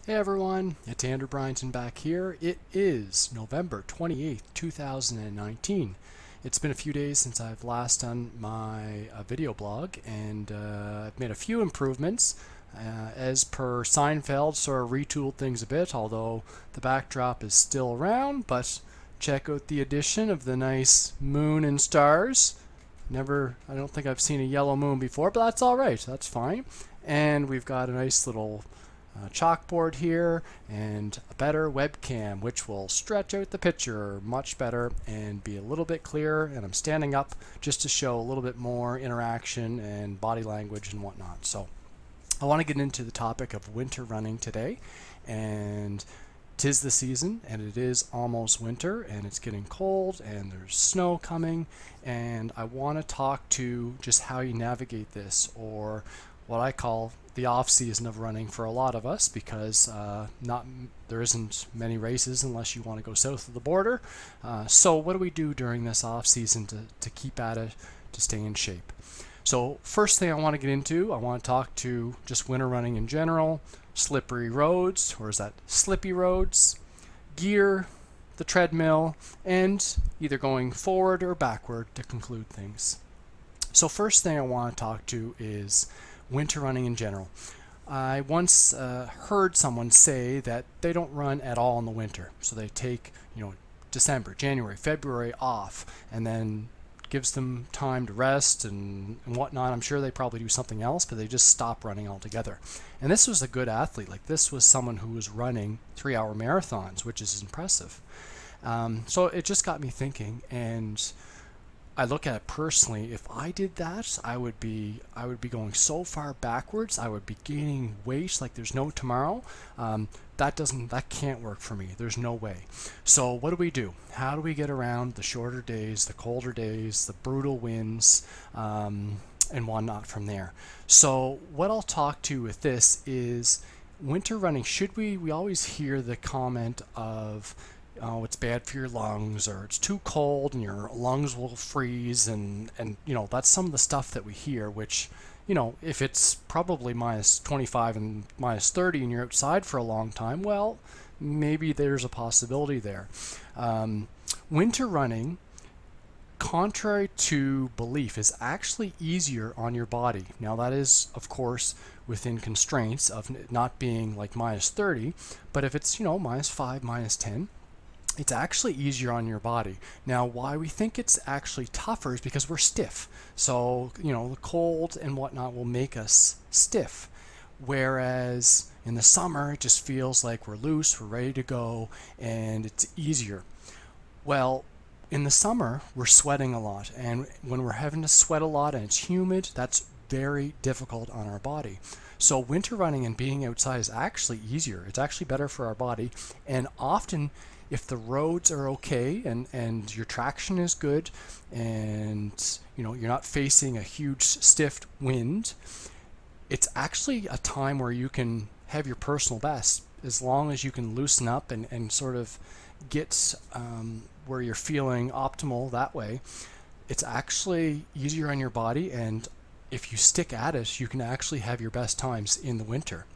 Hey everyone, it's Andrew Bryanton back here. It is November 28th, 2019. It's been a few days since I've last done my video blog, and I've made a few improvements. As per Seinfeld, sort of retooled things a bit, although the backdrop is still around, but check out the addition of the nice moon and stars. I don't think I've seen a yellow moon before, but that's all right, that's fine. And we've got a nice little chalkboard here and a better webcam, which will stretch out the picture much better and be a little bit clearer. And I'm standing up just to show a little bit more interaction and body language and whatnot. So I want to get into the topic of winter running today, and 'tis the season, and it is almost winter, and it's getting cold, and there's snow coming, and I want to talk to just how you navigate this, or what I call the off season of running for a lot of us, because there isn't many races unless you want to go south of the border. So what do we do during this off season to keep at it, to stay in shape? So first thing I want to get into, I want to talk to just winter running in general, slippery roads, or is that slippy roads, gear, the treadmill, and either going forward or backward to conclude things. So first thing I want to talk to is winter running in general. I once heard someone say that they don't run at all in the winter. So they take, December, January, February off, and then gives them time to rest and whatnot. I'm sure they probably do something else, but they just stop running altogether. And this was a good athlete. Like, this was someone who was running 3-hour marathons, which is impressive. So it just got me thinking, and I look at it personally. If I did that, I would be going so far backwards. I would be gaining weight like there's no tomorrow. That can't work for me. There's no way. So what do we do? How do we get around the shorter days, the colder days, the brutal winds, and whatnot from there? So what I'll talk to with this is winter running. We always hear the comment of, oh, it's bad for your lungs, or it's too cold and your lungs will freeze, and that's some of the stuff that we hear, which, if it's probably minus 25 and minus 30 and you're outside for a long time, well, maybe there's a possibility there. Winter running, contrary to belief, is actually easier on your body. Now, that is, of course, within constraints of not being like minus 30, but if it's, minus 5, minus 10, it's actually easier on your body. Now, why we think it's actually tougher is because we're stiff. So, the cold and whatnot will make us stiff. Whereas in the summer, it just feels like we're loose, we're ready to go, and it's easier. Well, in the summer, we're sweating a lot. And when we're having to sweat a lot and it's humid, that's very difficult on our body. So winter running and being outside is actually easier. It's actually better for our body. And often, if the roads are okay and your traction is good, and you're not facing a huge stiff wind, it's actually a time where you can have your personal best, as long as you can loosen up and sort of get where you're feeling optimal that way. It's actually easier on your body, and if you stick at it, you can actually have your best times in the winter.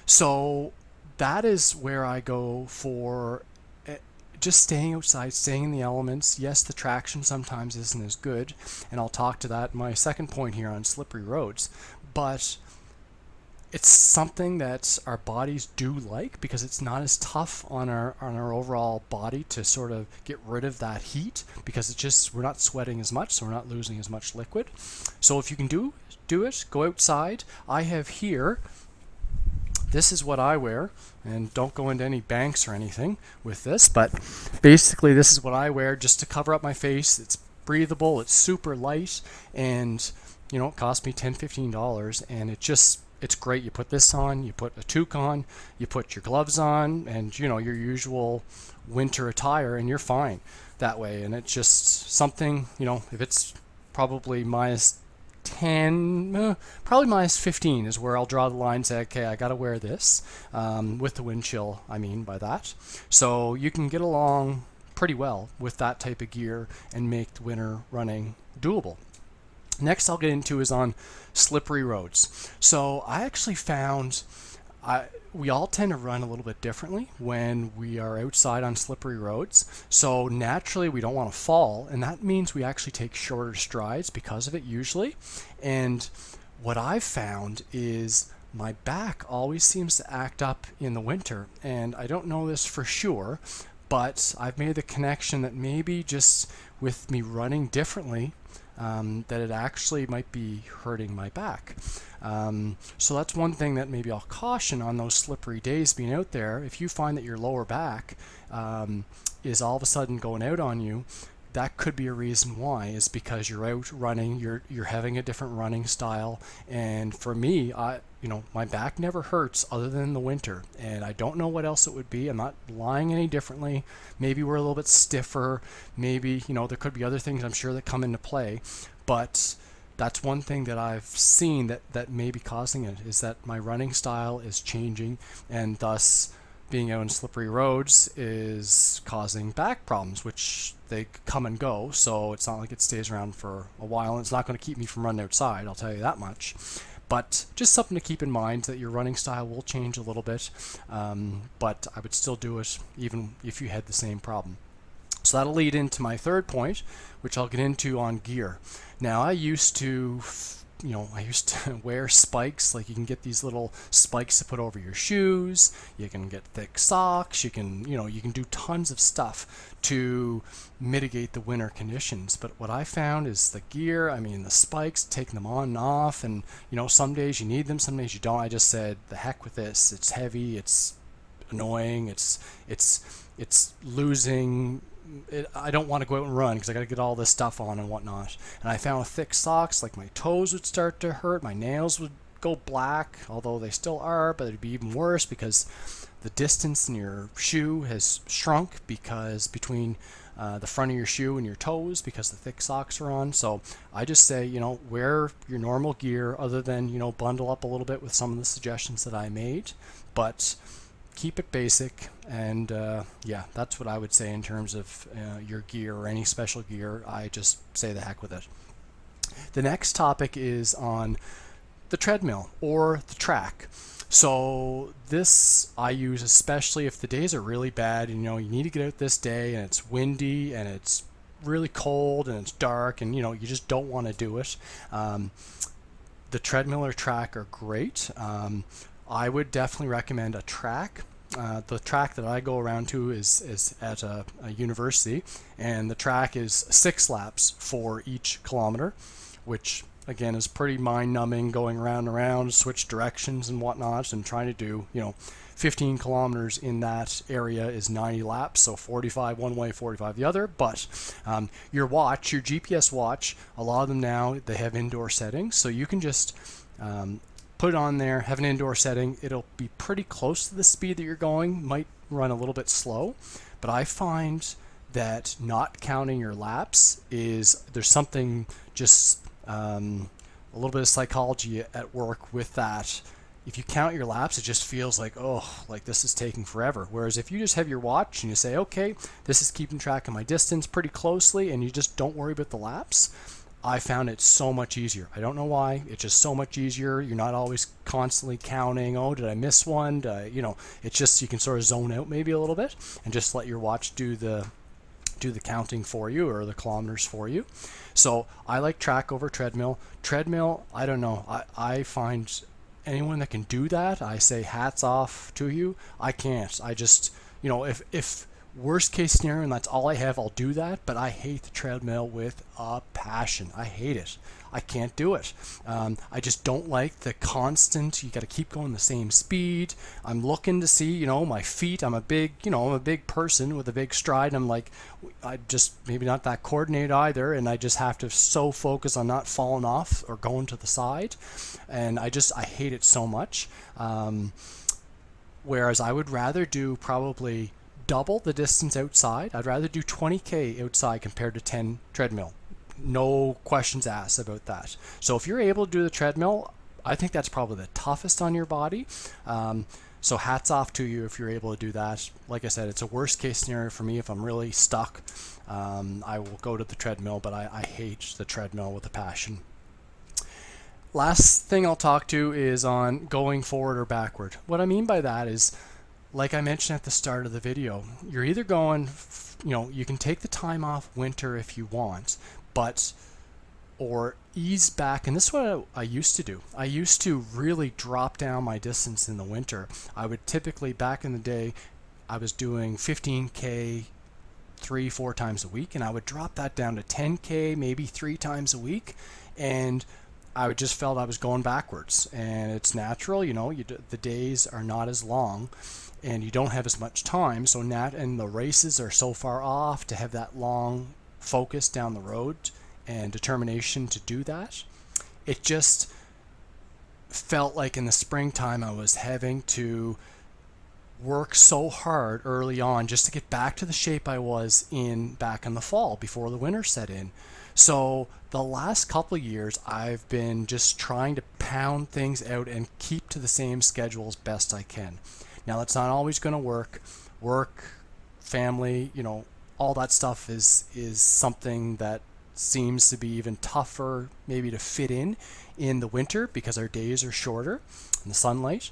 So that is where I go for just staying outside, staying in the elements. Yes, the traction sometimes isn't as good, and I'll talk to that in my second point here on slippery roads, but it's something that our bodies do like, because it's not as tough on our overall body to sort of get rid of that heat, because we're not sweating as much, so we're not losing as much liquid. So if you can do it, go outside. I have here, this is what I wear, and don't go into any banks or anything with this, but basically this is what I wear just to cover up my face. It's breathable, it's super light, and it cost me $10-15, and it's great. You put this on, you put a toque on, you put your gloves on, and your usual winter attire, and you're fine that way. And it's just something, if it's probably minus 10, probably minus 15 is where I'll draw the line and say, okay, I got to wear this, with the wind chill, I mean by that. So you can get along pretty well with that type of gear and make the winter running doable. Next I'll get into is on slippery roads. So I actually found we all tend to run a little bit differently when we are outside on slippery roads. So naturally we don't want to fall, and that means we actually take shorter strides because of it usually. And what I've found is my back always seems to act up in the winter, and I don't know this for sure, but I've made the connection that maybe just with me running differently, that it actually might be hurting my back. So that's one thing that maybe I'll caution on those slippery days being out there. If you find that your lower back is all of a sudden going out on you, that could be a reason why, is because you're out running, you're having a different running style. And for me, my back never hurts other than in the winter, and I don't know what else it would be. I'm not lying any differently. Maybe we're a little bit stiffer. Maybe, there could be other things I'm sure that come into play, but that's one thing that I've seen that may be causing it, is that my running style is changing, and thus being out on slippery roads is causing back problems, which they come and go. So it's not like it stays around for a while, and it's not going to keep me from running outside, I'll tell you that much. But just something to keep in mind, that your running style will change a little bit, but I would still do it even if you had the same problem. So that'll lead into my third point, which I'll get into on gear. Now, I used to wear spikes. Like, you can get these little spikes to put over your shoes. You can get thick socks. You can do tons of stuff to mitigate the winter conditions. But what I found is the gear, the spikes, taking them on and off, and some days you need them, some days you don't. I just said, the heck with this. It's heavy. It's annoying. It's losing. I don't want to go out and run because I got to get all this stuff on and whatnot. And I found with thick socks, like, my toes would start to hurt, my nails would go black, although they still are, but it'd be even worse because the distance in your shoe has shrunk, because between the front of your shoe and your toes, because the thick socks are on. So I just say, wear your normal gear, other than, bundle up a little bit with some of the suggestions that I made, but keep it basic. And that's what I would say in terms of your gear or any special gear. I just say the heck with it. The next topic is on the treadmill or the track. So this I use especially if the days are really bad, and you need to get out this day and it's windy and it's really cold and it's dark, and you just don't want to do it. The treadmill or track are great. I would definitely recommend a track. The track that I go around to is at a university, and the track is 6 laps for each kilometer, which again is pretty mind-numbing, going around and around, switch directions and whatnot, and trying to do 15 kilometers in that area is 90 laps, so 45 one way, 45 the other. But your GPS watch, a lot of them now, they have indoor settings, so you can just put it on there, have an indoor setting. It'll be pretty close to the speed that you're going, might run a little bit slow, but I find that not counting your laps there's something just a little bit of psychology at work with that. If you count your laps, it just feels like, like this is taking forever. Whereas if you just have your watch and you say, okay, this is keeping track of my distance pretty closely, and you just don't worry about the laps, I found it so much easier. I don't know why. It's just so much easier. You're not always constantly counting, did I miss one? It's just, you can sort of zone out maybe a little bit and just let your watch do the counting for you, or the kilometers for you. So I like track over treadmill. Treadmill, I don't know. I find anyone that can do that, I say hats off to you. I can't. I just, if worst case scenario and that's all I have, I'll do that. But I hate the treadmill with a passion. I hate it. I can't do it. I just don't like the constant, you got to keep going the same speed. I'm looking to see, my feet. I'm a big person with a big stride. I'm like, I just maybe not that coordinated either, and I just have to so focus on not falling off or going to the side, and I hate it so much. Whereas I would rather do probably double the distance outside. I'd rather do 20K outside compared to 10 treadmill. No questions asked about that. So if you're able to do the treadmill, I think that's probably the toughest on your body. So hats off to you if you're able to do that. Like I said, it's a worst case scenario for me. If I'm really stuck, I will go to the treadmill, but I hate the treadmill with a passion. Last thing I'll talk to is on going forward or backward. What I mean by that is, like I mentioned at the start of the video, you're either going, you can take the time off winter if you want, but or ease back. And this is what I used to do. I used to really drop down my distance in the winter. I would typically, back in the day, I was doing 15K 3-4 times a week, and I would drop that down to 10K maybe 3 times a week, and I would just felt I was going backwards. And it's natural, the days are not as long and you don't have as much time, and the races are so far off to have that long focus down the road and determination to do that. It just felt like in the springtime I was having to work so hard early on just to get back to the shape I was in back in the fall before the winter set in. So the last couple of years I've been just trying to pound things out and keep to the same schedule as best I can. Now that's not always going to work. Work, family, all that stuff is something that seems to be even tougher maybe to fit in the winter because our days are shorter and the sunlight.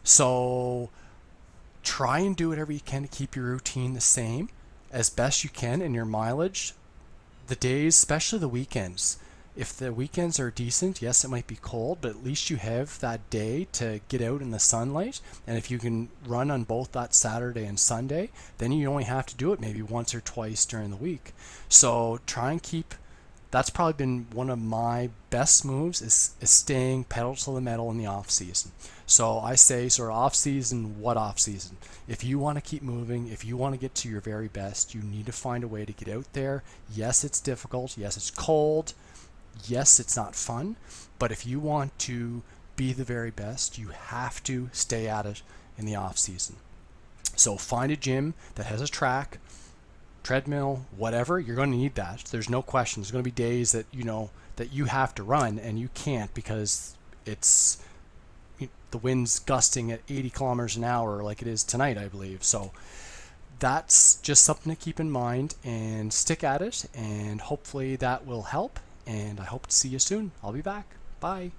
So try and do whatever you can to keep your routine the same as best you can, in your mileage, the days, especially the weekends. If the weekends are decent, yes, it might be cold, but at least you have that day to get out in the sunlight. And if you can run on both that Saturday and Sunday, then you only have to do it maybe once or twice during the week. So try and keep, that's probably been one of my best moves, is staying pedal to the metal in the off season. So I say, sort of off season, what off season? If you want to keep moving, if you want to get to your very best, you need to find a way to get out there. Yes, it's difficult. Yes, it's cold. Yes, it's not fun. But if you want to be the very best, you have to stay at it in the off season. So find a gym that has a track, treadmill, whatever. You're going to need that. There's no question. There's going to be days that that you have to run and you can't because it's the wind's gusting at 80 kilometers an hour like it is tonight, I believe. So that's just something to keep in mind and stick at it, and hopefully that will help. And I hope to see you soon. I'll be back. Bye.